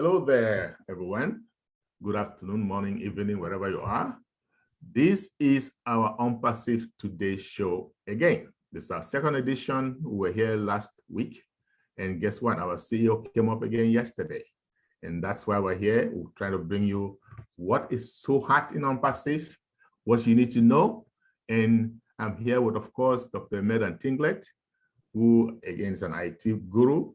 Hello there, everyone. Good afternoon, morning, evening, wherever you are. This is our ONPASSIVE Today show again. This is our second edition. We were here last week. And guess what? Our CEO came up again yesterday. And that's why we're here. We're trying to bring you what is so hot in ONPASSIVE, what you need to know. And I'm here with, of course, Dr. Emelda, who again is an IT guru,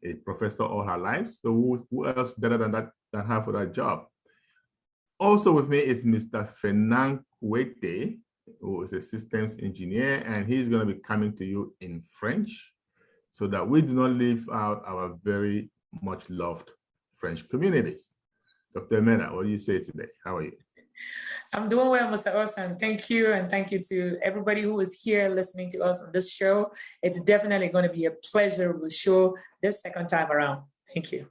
a professor all her life. So who else better than that, than her for that job? Also with me is Mr. Fernand Kuete, who is a systems engineer, and he's going to be coming to you in French so that we do not leave out our very much loved French communities. Dr. Emelda, what do you say today? How are you? I'm doing well, Mr. Olson. Thank you. And thank you to everybody who is here listening to us on this show. It's definitely going to be a pleasurable show this second time around. Thank you.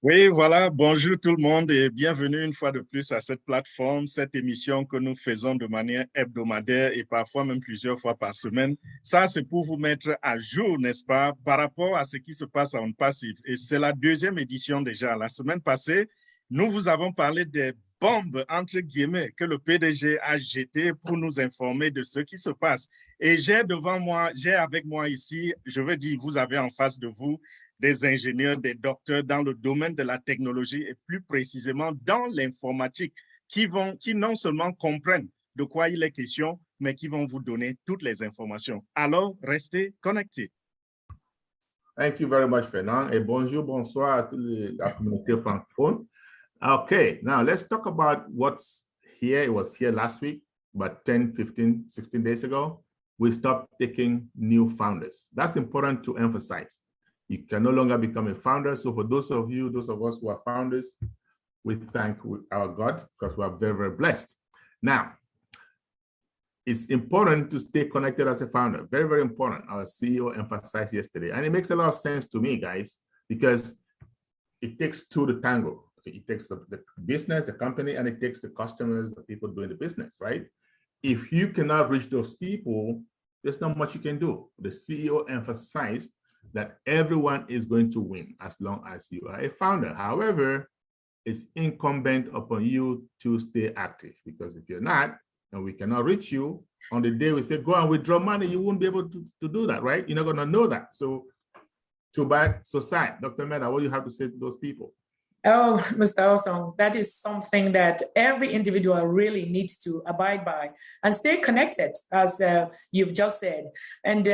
Oui, voilà. Bonjour tout le monde et bienvenue une fois de plus à cette plateforme, cette émission que nous faisons de manière hebdomadaire et parfois même plusieurs fois par semaine. Ça, c'est pour vous mettre à jour, n'est-ce pas, par rapport à ce qui se passe à ONPASSIVE. Et c'est la deuxième édition déjà. La semaine passée, nous vous avons parlé des bombes, entre guillemets, que le PDG a jetées pour nous informer de ce qui se passe. Et j'ai avec moi ici, je veux dire, vous avez en face de vous des ingénieurs, des docteurs dans le domaine de la technologie et plus précisément dans l'informatique qui non seulement comprennent de quoi il est question, mais qui vont vous donner toutes les informations. Alors, restez connectés. Thank you very much, Fernand. Et bonjour, bonsoir à toute la communauté francophone. Okay, now let's talk about what's here. It was here last week, but 10, 15, 16 days ago, we stopped taking new founders. That's important to emphasize. You can no longer become a founder. So for those of us who are founders, we thank our God because we are very, very blessed. Now, it's important to stay connected as a founder. Very, very important. Our CEO emphasized yesterday. And it makes a lot of sense to me, guys, because it takes two to tango. It takes the business, the company, and it takes the customers, the people doing the business, right? If you cannot reach those people, there's not much you can do. The CEO emphasized that everyone is going to win as long as you are a founder. However, it's incumbent upon you to stay active, because if you're not, and we cannot reach you, on the day we say, go and withdraw money, you won't be able to do that, right? You're not gonna know that. So too bad, so sad. Dr. Emelda, what do you have to say to those people? Oh, Mr. Olson, that is something that every individual really needs to abide by and stay connected, as you've just said. And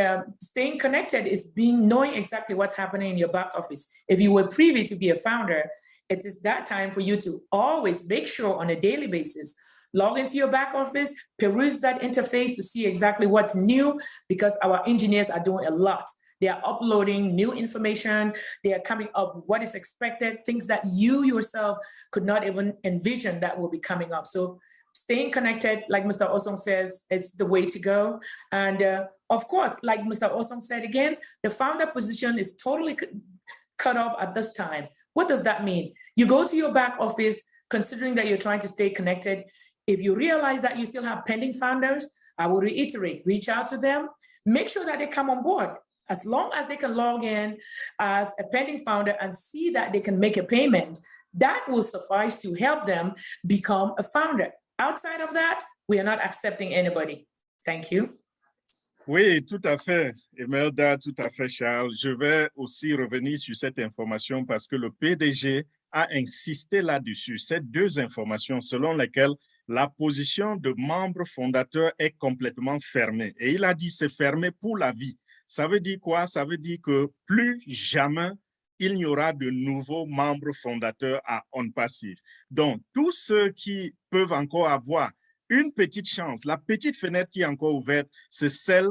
staying connected is knowing exactly what's happening in your back office. If you were privy to be a founder, it is that time for you to always make sure on a daily basis, log into your back office, peruse that interface to see exactly what's new, because our engineers are doing a lot. They are uploading new information. They are coming up with what is expected, things that you yourself could not even envision that will be coming up. So staying connected, like Mr. Olson says, it's the way to go. And of course, like Mr. Olson said again, the founder position is totally cut off at this time. What does that mean? You go to your back office, considering that you're trying to stay connected. If you realize that you still have pending founders, I will reiterate, reach out to them, make sure that they come on board. As long as they can log in as a pending founder and see that they can make a payment, that will suffice to help them become a founder. Outside of that, we are not accepting anybody. Thank you. Oui, tout à fait, Emelda, tout à fait, Charles. Je vais aussi revenir sur cette information parce que le PDG a insisté là-dessus. Ces deux informations selon lesquelles la position de membre fondateur est complètement fermée. Et il a dit c'est fermé pour la vie. Ça veut dire quoi? Ça veut dire que plus jamais il n'y aura de nouveaux membres fondateurs à ONPASSIVE. Donc, tous ceux qui peuvent encore avoir une petite chance, la petite fenêtre qui est encore ouverte, c'est celle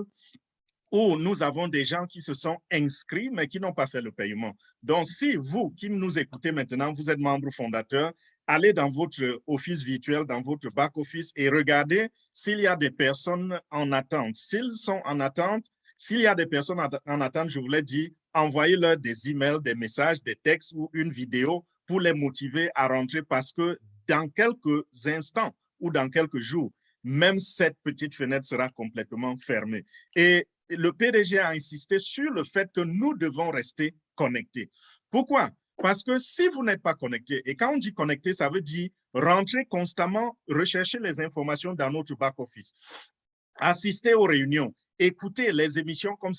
où nous avons des gens qui se sont inscrits mais qui n'ont pas fait le paiement. Donc, si vous qui nous écoutez maintenant, vous êtes membre fondateur, allez dans votre office virtuel, dans votre back-office et regardez s'il y a des personnes en attente. S'ils sont en attente, s'il y a des personnes en attente, je vous l'ai dit, envoyez-leur des emails, des messages, des textes ou une vidéo pour les motiver à rentrer parce que dans quelques instants ou dans quelques jours, même cette petite fenêtre sera complètement fermée. Et le PDG a insisté sur le fait que nous devons rester connectés. Pourquoi? Parce que si vous n'êtes pas connecté, et quand on dit connecté, ça veut dire rentrer constamment, rechercher les informations dans notre back-office, assister aux réunions, écouter les émissions comme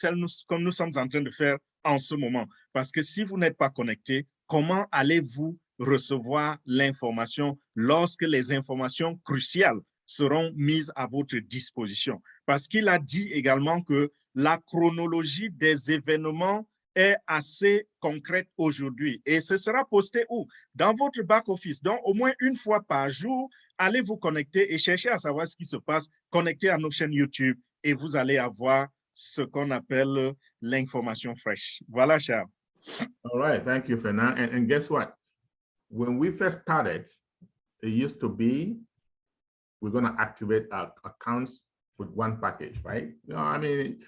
comme nous sommes en train de faire en ce moment. Parce que si vous n'êtes pas connecté, comment allez-vous recevoir l'information lorsque les informations cruciales seront mises à votre disposition? Parce qu'il a dit également que la chronologie des événements est assez concrète aujourd'hui. Et ce sera posté où? Dans votre back-office. Donc, au moins une fois par jour, allez vous connecter et chercher à savoir ce qui se passe. Connectez à nos chaînes YouTube et vous allez avoir ce qu'on appelle l'information fraîche. Voilà, Charles. All right. Thank you, Fernand. And guess what? When we first started, it used to be we're going to activate our accounts with one package, right? You know, I mean,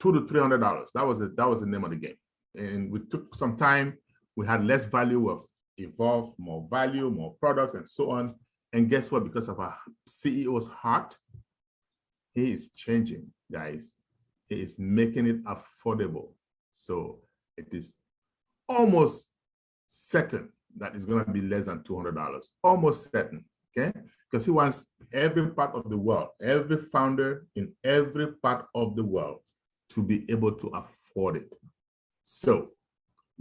$200 to $300. That was the name of the game. And we took some time. We had less value of evolved, more value, more products, and so on. And guess what? Because of our CEO's heart, he is changing, guys. He is making it affordable. So it is almost certain that it's going to be less than $200. Almost certain, okay? Because he wants every part of the world, every founder in every part of the world to be able to afford it. So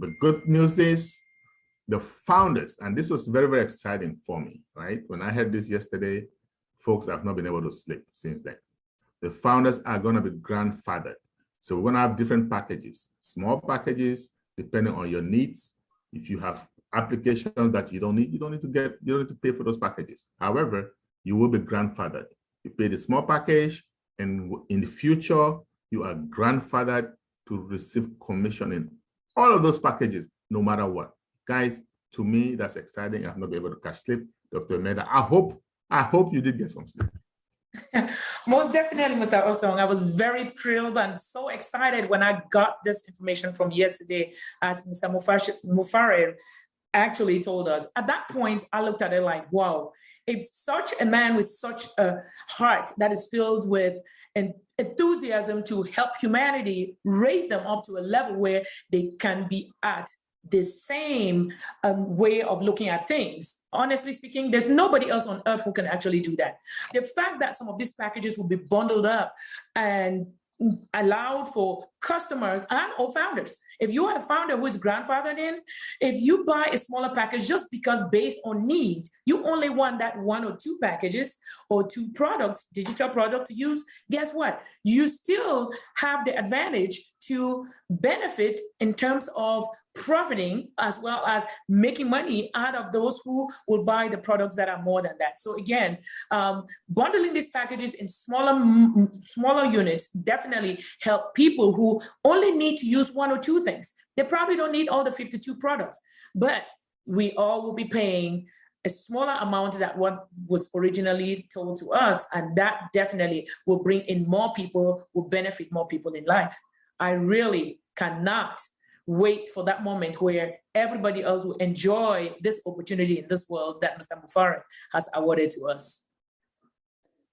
the good news is the founders, and this was very, very exciting for me, right? When I heard this yesterday, folks have not been able to sleep since then. The founders are going to be grandfathered. So we're going to have different packages, small packages, depending on your needs. If you have applications that you don't need to pay for those packages. However, you will be grandfathered. You pay the small package, and in the future, you are grandfathered to receive commission in all of those packages, no matter what. Guys, to me, that's exciting. I've not been able to catch sleep. Dr. Emelda, I hope you did get some sleep. Most definitely, Mr. Osong. I was very thrilled and so excited when I got this information from yesterday, as Mr. Mufare actually told us. At that point, I looked at it like, wow, if such a man with such a heart that is filled with enthusiasm to help humanity, raise them up to a level where they can be at the same way of looking at things. Honestly speaking, there's nobody else on earth who can actually do that. The fact that some of these packages will be bundled up and allowed for customers and or founders. If you are a founder who is grandfathered in, if you buy a smaller package just because based on need, you only want that one or two packages or two products, digital product to use, guess what? You still have the advantage to benefit in terms of profiting as well as making money out of those who will buy the products that are more than that. So again, bundling these packages in smaller units definitely help people who only need to use one or two things. They probably don't need all the 52 products, but we all will be paying a smaller amount than what was originally told to us, and that definitely will bring in more people, will benefit more people in life. I really cannot wait for that moment where everybody else will enjoy this opportunity in this world that Mr. Mufare has awarded to us.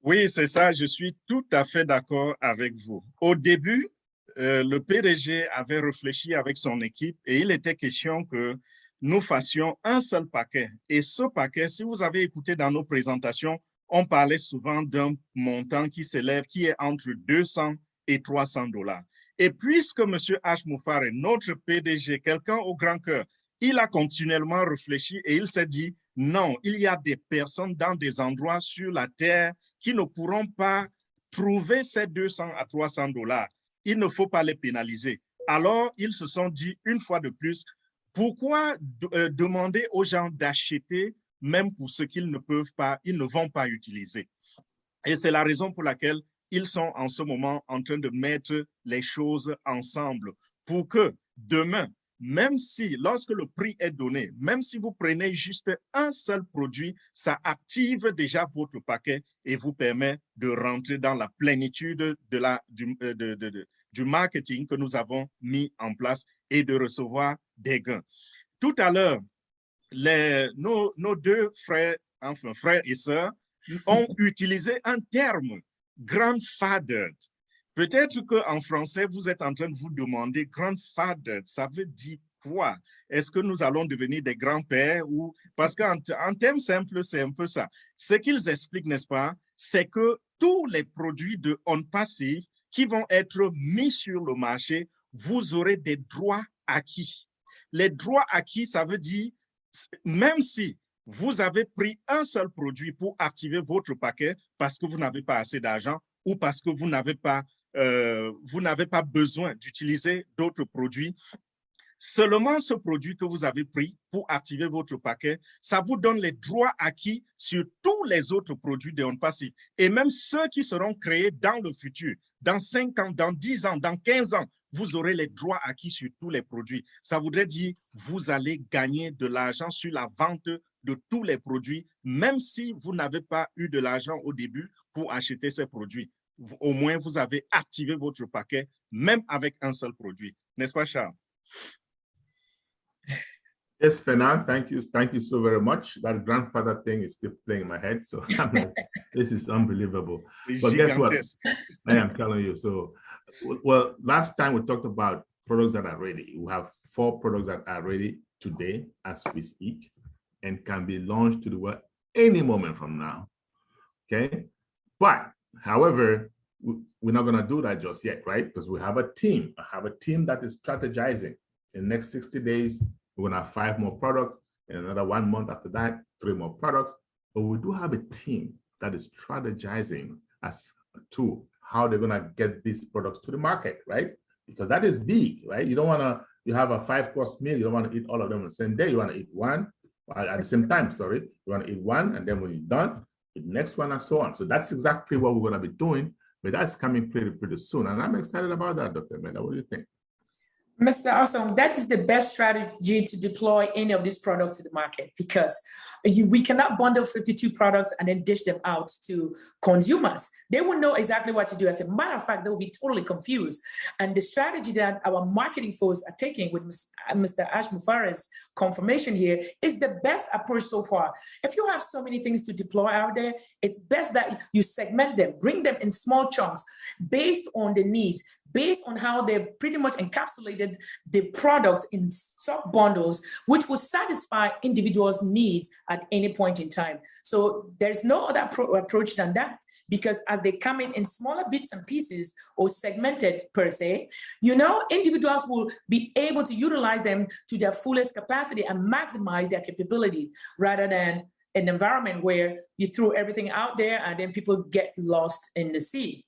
Oui, c'est ça, je suis tout à fait d'accord avec vous. Au début, le PDG avait réfléchi avec son équipe et il était question que nous fassions un seul paquet. Et ce paquet, si vous avez écouté dans nos présentations, on parlait souvent d'un montant qui s'élève, qui est entre 200 et 300 $. Et puisque M. H. Mufare, notre PDG, quelqu'un au grand cœur, il a continuellement réfléchi et il s'est dit, non, il y a des personnes dans des endroits sur la terre qui ne pourront pas trouver ces 200 à 300 $. Il ne faut pas les pénaliser. Alors, ils se sont dit une fois de plus, pourquoi demander aux gens d'acheter même pour ce qu'ils ne peuvent pas, ils ne vont pas utiliser? Et c'est la raison pour laquelle ils sont en ce moment en train de mettre les choses ensemble pour que demain, même si, lorsque le prix est donné, même si vous prenez juste un seul produit, ça active déjà votre paquet et vous permet de rentrer dans la plénitude du marketing que nous avons mis en place et de recevoir des gains. Tout à l'heure, nos deux frères, enfin frères et sœurs, ont utilisé un terme, grandfathered. Peut-être qu'en français, vous êtes en train de vous demander, grandfathered, ça veut dire quoi? Est-ce que nous allons devenir des grands-pères ou... Parce qu'en termes simples, c'est un peu ça. Ce qu'ils expliquent, n'est-ce pas, c'est que tous les produits de ONPASSIVE qui vont être mis sur le marché, vous aurez des droits acquis. Les droits acquis, ça veut dire, même si vous avez pris un seul produit pour activer votre paquet parce que vous n'avez pas assez d'argent ou parce que vous n'avez pas besoin d'utiliser d'autres produits, seulement ce produit que vous avez pris pour activer votre paquet, ça vous donne les droits acquis sur tous les autres produits de ONPASSIVE. Et même ceux qui seront créés dans le futur, dans 5 ans, dans 10 ans, dans 15 ans, vous aurez les droits acquis sur tous les produits. Ça voudrait dire que vous allez gagner de l'argent sur la vente de tous les produits, même si vous n'avez pas eu de l'argent au début pour acheter ces produits. Au moins, vous avez activé votre paquet, même avec un seul produit. N'est-ce pas, Charles? Yes, Fernand, thank you so very much. That grandfather thing is still playing in my head, so I'm like, this is unbelievable. But guess what? I am telling you. So, well, last time we talked about products that are ready. We have 4 products that are ready today as we speak and can be launched to the world any moment from now. Okay, but however, we're not going to do that just yet, right? Because we have a team. I have a team that is strategizing. In the next 60 days, we're going to have 5 more products. In another 1 month after that, 3 more products. But we do have a team that is strategizing as to how they're going to get these products to the market, right? Because that is big, right? You don't want to, you have a 5-course meal. You don't want to eat all of them on the same day. You want to eat one at the same time, sorry. You want to eat one, and then when you're done, the next one, and so on. So that's exactly what we're going to be doing, but that's coming pretty soon. And I'm excited about that, Dr. Emelda. What do you think? Mr. Awesome, that is the best strategy to deploy any of these products to the market, because we cannot bundle 52 products and then dish them out to consumers. They will know exactly what to do. As a matter of fact, they will be totally confused. And the strategy that our marketing folks are taking with Mr. Ash Mufareh's confirmation here is the best approach so far. If you have so many things to deploy out there, it's best that you segment them, bring them in small chunks based on the needs, based on how they've pretty much encapsulated the product in sub-bundles, which will satisfy individuals' needs at any point in time. So there's no other approach than that, because as they come in smaller bits and pieces or segmented per se, individuals will be able to utilize them to their fullest capacity and maximize their capability, rather than an environment where you throw everything out there and then people get lost in the sea.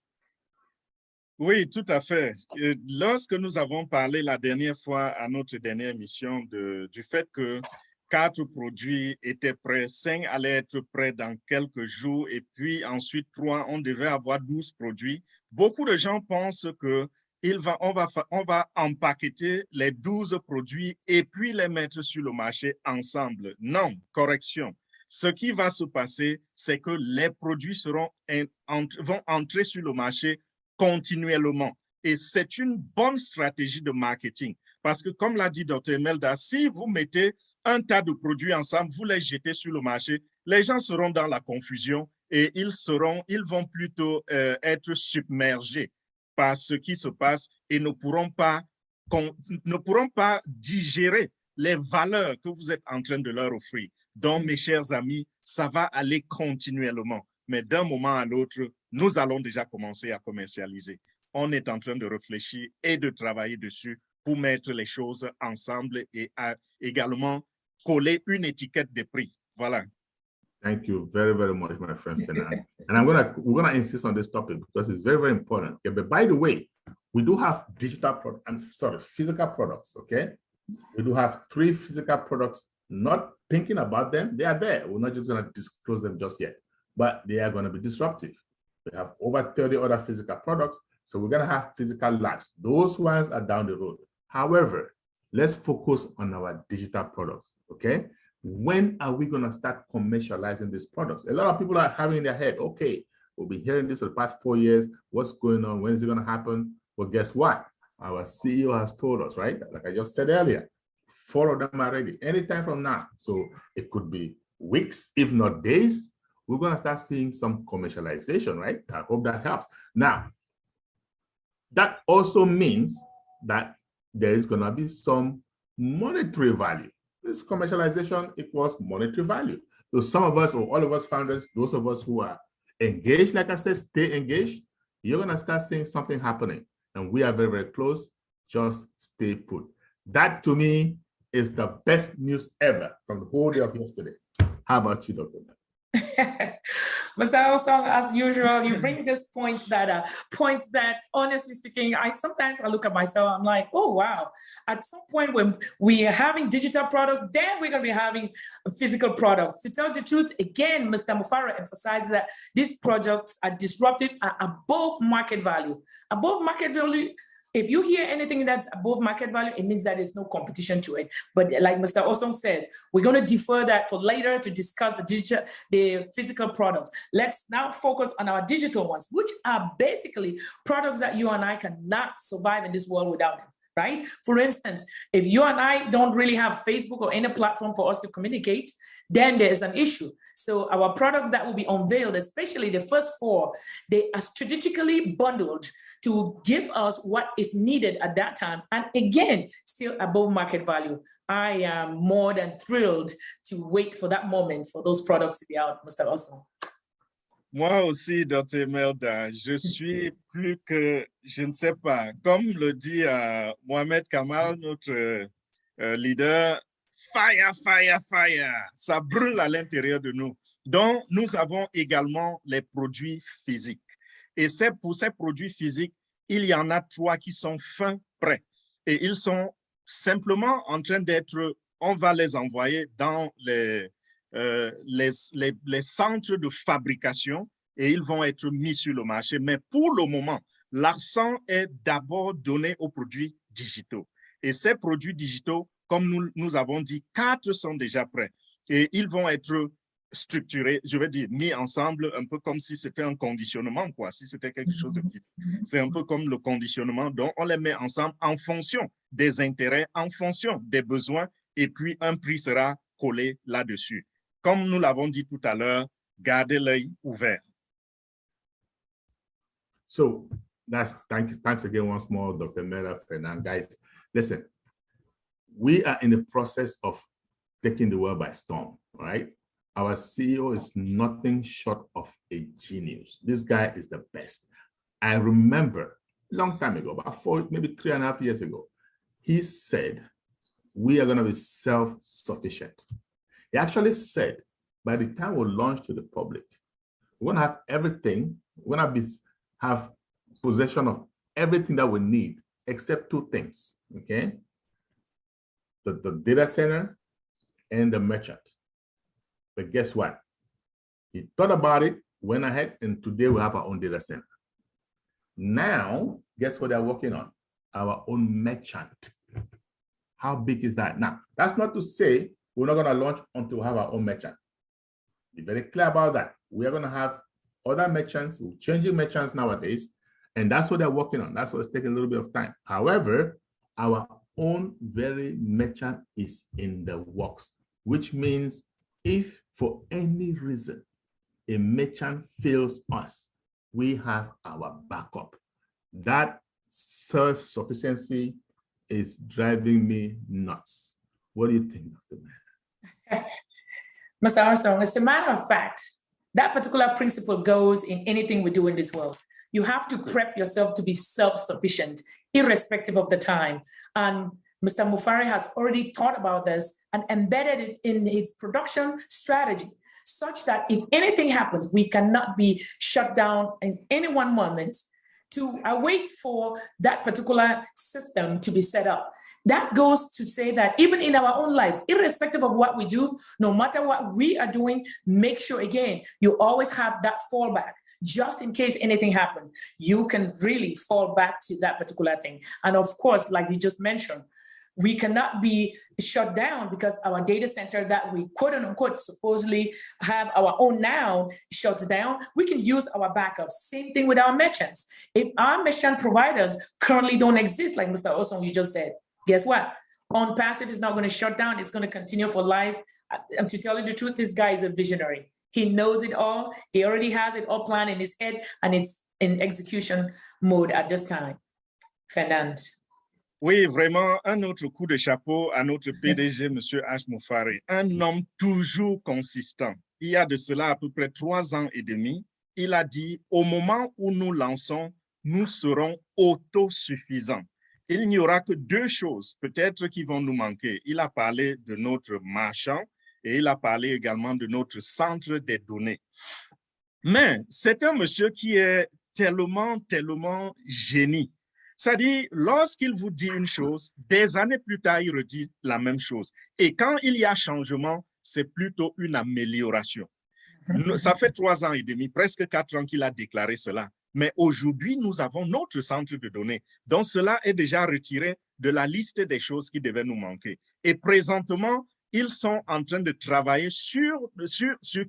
Oui, tout à fait. Lorsque nous avons parlé la dernière fois à notre dernière émission du fait que 4 produits étaient prêts, 5 allaient être prêts dans quelques jours et puis ensuite 3, on devait avoir 12 produits. Beaucoup de gens pensent que on va empaqueter les 12 produits et puis les mettre sur le marché ensemble. Non, correction. Ce qui va se passer, c'est que les produits vont entrer sur le marché continuellement. Et c'est une bonne stratégie de marketing. Parce que, comme l'a dit Dr. Emelda, si vous mettez un tas de produits ensemble, vous les jetez sur le marché, les gens seront dans la confusion et ils vont plutôt être submergés par ce qui se passe et ne pourront pas digérer les valeurs que vous êtes en train de leur offrir. Donc, mes chers amis, ça va aller continuellement. Mais d'un moment à l'autre, nous allons déjà commencer à commercialiser. On est en train de réfléchir et de travailler dessus pour mettre les choses ensemble et également coller une étiquette de prix. Voilà. Thank you very, very much, my friend Fernand. And we're gonna insist on this topic because it's very, very important. Okay, but by the way, we do have physical products. Okay, we do have 3 physical products. Not thinking about them, they are there. We're not just gonna disclose them just yet, but they are gonna be disruptive. We have over 30 other physical products, so we're gonna have physical labs. Those ones are down the road. However, let's focus on our digital products. Okay. When are we going to start commercializing these products? A lot of people are having in their head, okay, we've been hearing this for the past 4 years. What's going on? When is it going to happen? Well, guess what? Our CEO has told us, right? Like I just said earlier, 4 of them are ready anytime from now. So it could be weeks, if not days. We're going to start seeing some commercialization, right? I hope that helps. Now, that also means that there is going to be some monetary value. This commercialization equals monetary value. So some of us, or all of us founders, those of us who are engaged, like I said, stay engaged, you're going to start seeing something happening. And we are very, very close. Just stay put. That, to me, is the best news ever from the whole day of yesterday. How about you, Dr. Mr. Osong, as usual, you bring this point that honestly speaking, I look at myself, I'm like, oh, wow. At some point when we are having digital products, then we're going to be having physical products. To tell the truth, again, Mr. Mufara emphasizes that these products are disruptive, are above market value. Above market value. If you hear anything that's above market value, it means that there's no competition to it. But like Mr. Osong says, we're going to defer that for later to discuss the physical products. Let's now focus on our digital ones, which are basically products that you and I cannot survive in this world without them. Right? For instance, if you and I don't really have Facebook or any platform for us to communicate, then there's an issue. So our products that will be unveiled, especially the first 4, they are strategically bundled to give us what is needed at that time. And again, still above market value. I am more than thrilled to wait for that moment for those products to be out, Mr. Osong. Moi aussi, Dr. Emelda, je suis plus que, je ne sais pas, comme le dit Mohamed Kamal, notre leader, fire, fire, fire, ça brûle à l'intérieur de nous. Donc, nous avons également les produits physiques. Et c'est pour ces produits physiques, il y en a 3 qui sont fin prêts. Et ils sont simplement en train d'être, on va les envoyer dans les centres de fabrication et ils vont être mis sur le marché. Mais pour le moment, l'accent est d'abord donné aux produits digitaux. Et ces produits digitaux, comme nous avons dit, 4 sont déjà prêts. Et ils vont être structurés, je veux dire, mis ensemble, un peu comme si c'était un conditionnement, quoi. Si c'était quelque chose de physique. C'est un peu comme le conditionnement. Donc, on les met ensemble en fonction des intérêts, en fonction des besoins, et puis un prix sera collé là-dessus. Comme nous l'avons dit tout à l'heure, gardez l'œil ouvert. So thanks again once more, Dr. Emelda, Fernand. Guys, listen, we are in the process of taking the world by storm, right? Our CEO is nothing short of a genius. This guy is the best. I remember a long time ago, about 4, maybe 3.5 years ago, he said, we are going to be self-sufficient. He actually said, by the time we launch to the public, we're going to have everything, we're going to have possession of everything that we need, except 2 things, okay? The data center and the merchant. But guess what? He thought about it, went ahead, and today we have our own data center. Now, guess what they're working on? Our own merchant. How big is that? Now, that's not to say we're not going to launch until we have our own merchant. Be very clear about that. We are going to have other merchants, we're changing merchants nowadays, and that's what they're working on. That's what's taking a little bit of time. However, our own very merchant is in the works, which means if for any reason a merchant fails us, we have our backup. That self-sufficiency is driving me nuts. What do you think, Dr. Mann? Mr. Armstrong, as a matter of fact, that particular principle goes in anything we do in this world. You have to prep yourself to be self-sufficient, irrespective of the time. And Mr. Mufari has already thought about this and embedded it in his production strategy, such that if anything happens, we cannot be shut down in any one moment to await for that particular system to be set up. That goes to say that even in our own lives, irrespective of what we do, no matter what we are doing, make sure, again, you always have that fallback. Just in case anything happens, you can really fall back to that particular thing. And of course, like you just mentioned, we cannot be shut down because our data center that we quote unquote supposedly have our own now shut down. We can use our backups. Same thing with our merchants. If our merchant providers currently don't exist, like Mr. Osong, you just said, guess what? ONPASSIVE is not going to shut down. It's going to continue for life. And to tell you the truth, this guy is a visionary. He knows it all. He already has it all planned in his head, and it's in execution mode at this time. Fernand. Oui, vraiment, un autre coup de chapeau à notre PDG, M. H. Moufari, un homme toujours consistant. Il y a de cela à peu près 3 ans et demi, il a dit, au moment où nous lançons, nous serons autosuffisants. Il n'y aura que 2 choses peut-être qui vont nous manquer. Il a parlé de notre marchand et il a parlé également de notre centre des données. Mais c'est un monsieur qui est tellement génie. C'est-à-dire, lorsqu'il vous dit une chose, des années plus tard, il redit la même chose. Et quand il y a changement, c'est plutôt une amélioration. Ça fait 3 ans et demi, presque 4 ans qu'il a déclaré cela. Mais aujourd'hui, nous avons notre centre de données. Donc, cela est déjà retiré de la liste des choses qui devaient nous manquer. Et présentement, ils sont en train de travailler sur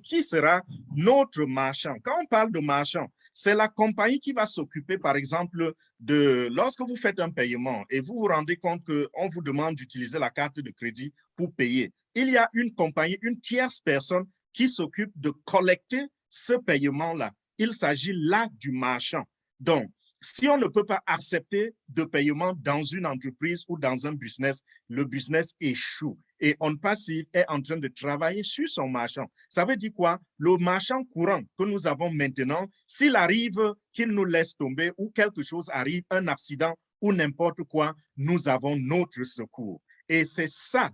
qui sera notre marchand. Quand on parle de marchand, c'est la compagnie qui va s'occuper, par exemple, de lorsque vous faites un paiement et vous vous rendez compte qu'on vous demande d'utiliser la carte de crédit pour payer. Il y a une compagnie, une tierce personne qui s'occupe de collecter ce paiement-là. Il s'agit là du marchand. Donc, si on ne peut pas accepter de paiement dans une entreprise ou dans un business, le business échoue. Et ONPASSIVE est en train de travailler sur son marchand. Ça veut dire quoi? Le marchand courant que nous avons maintenant, s'il arrive qu'il nous laisse tomber ou quelque chose arrive, un accident ou n'importe quoi, nous avons notre secours. Et c'est ça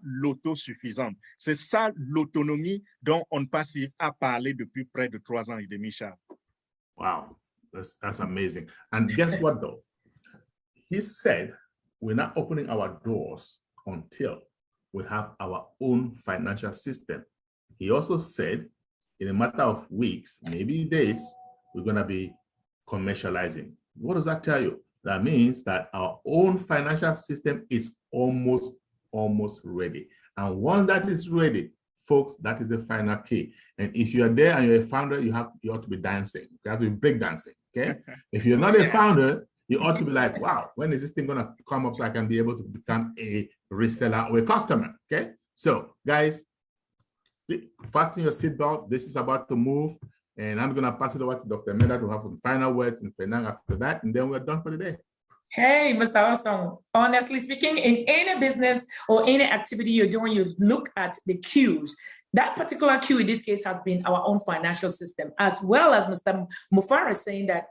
l'autosuffisance. C'est ça l'autonomie dont ONPASSIVE a parlé depuis près de 3 ans et demi, Charles. Wow, that's amazing. And guess what though? He said, we're not opening our doors until we have our own financial system. He also said, in a matter of weeks, maybe days, we're going to be commercializing. What does that tell you? That means that our own financial system is almost ready. And once that is ready, folks, that is the final key. And if you're there and you're a founder, you ought to be dancing. You have to be break dancing. Okay. If you're not a founder, you ought to be like, wow, when is this thing going to come up so I can be able to become a reseller or a customer? Okay. So guys, fasten your seatbelt. This is about to move. And I'm going to pass it over to Dr. Emelda to have some final words and Fernand after that. And then we're done for the day. Hey, Mr. Awesome. Honestly speaking, in any business or any activity you're doing, you look at the cues. That particular cue in this case has been our own financial system, as well as Mr. Moufari is saying that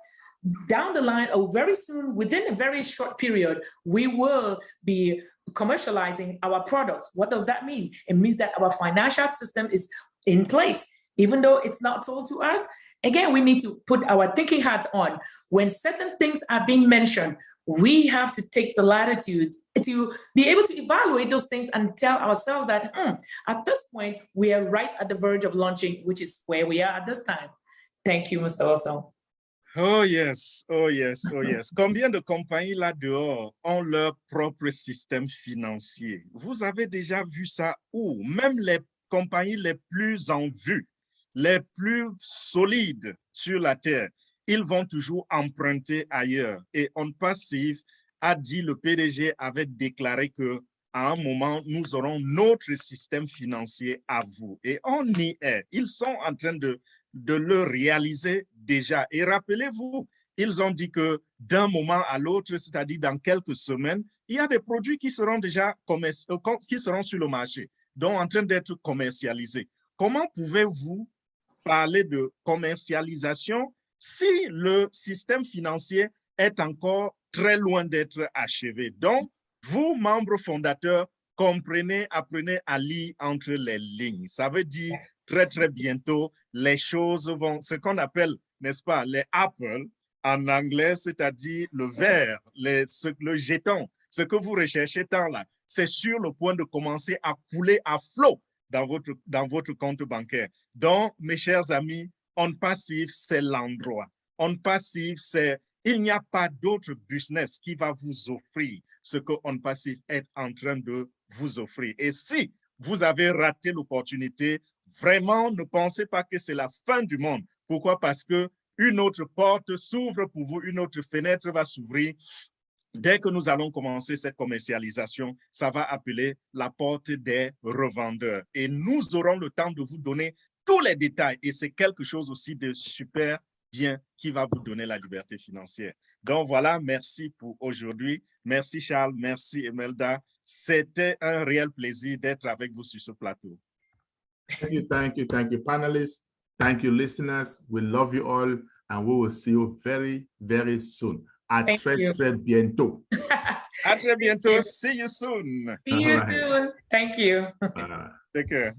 down the line or very soon, within a very short period, we will be commercializing our products. What does that mean? It means that our financial system is in place, even though it's not told to us. Again, we need to put our thinking hats on. When certain things are being mentioned, we have to take the latitude to be able to evaluate those things and tell ourselves that at this point, we are right at the verge of launching, which is where we are at this time. Thank you, Mr. Awesome. Oh yes, oh yes, oh yes. Combien de compagnies là dehors ont leur propre système financier? Vous avez déjà vu ça où? Même les compagnies les plus en vue, les plus solides sur la terre, ils vont toujours emprunter ailleurs. Et ONPASSIVE a dit, le PDG avait déclaré que à un moment, nous aurons notre système financier à vous. Et on y est. Ils sont en train de le réaliser déjà. Et rappelez-vous, ils ont dit que d'un moment à l'autre, c'est-à-dire dans quelques semaines, il y a des produits qui seront déjà qui seront sur le marché, donc en train d'être commercialisés. Comment pouvez-vous parler de commercialisation si le système financier est encore très loin d'être achevé? Donc, vous, membres fondateurs, comprenez, apprenez à lire entre les lignes. Ça veut dire très bientôt, les choses vont, ce qu'on appelle, n'est-ce pas, les Apple en anglais, c'est-à-dire le verre, le jeton, ce que vous recherchez tant là, c'est sur le point de commencer à couler à flot dans votre compte bancaire. Donc, mes chers amis, ONPASSIVE, c'est l'endroit. ONPASSIVE, il n'y a pas d'autre business qui va vous offrir ce que ONPASSIVE est en train de vous offrir. Et si vous avez raté l'opportunité, vraiment, ne pensez pas que c'est la fin du monde. Pourquoi? Parce qu'une autre porte s'ouvre pour vous, une autre fenêtre va s'ouvrir. Dès que nous allons commencer cette commercialisation, ça va appeler la porte des revendeurs. Et nous aurons le temps de vous donner tous les détails. Et c'est quelque chose aussi de super bien qui va vous donner la liberté financière. Donc voilà, merci pour aujourd'hui. Merci Charles, merci Emelda. C'était un réel plaisir d'être avec vous sur ce plateau. Thank you, panelists. Thank you, listeners. We love you all, and we will see you very, very soon. À très bientôt. À très bientôt. See you soon. See you soon. Thank you. Take care.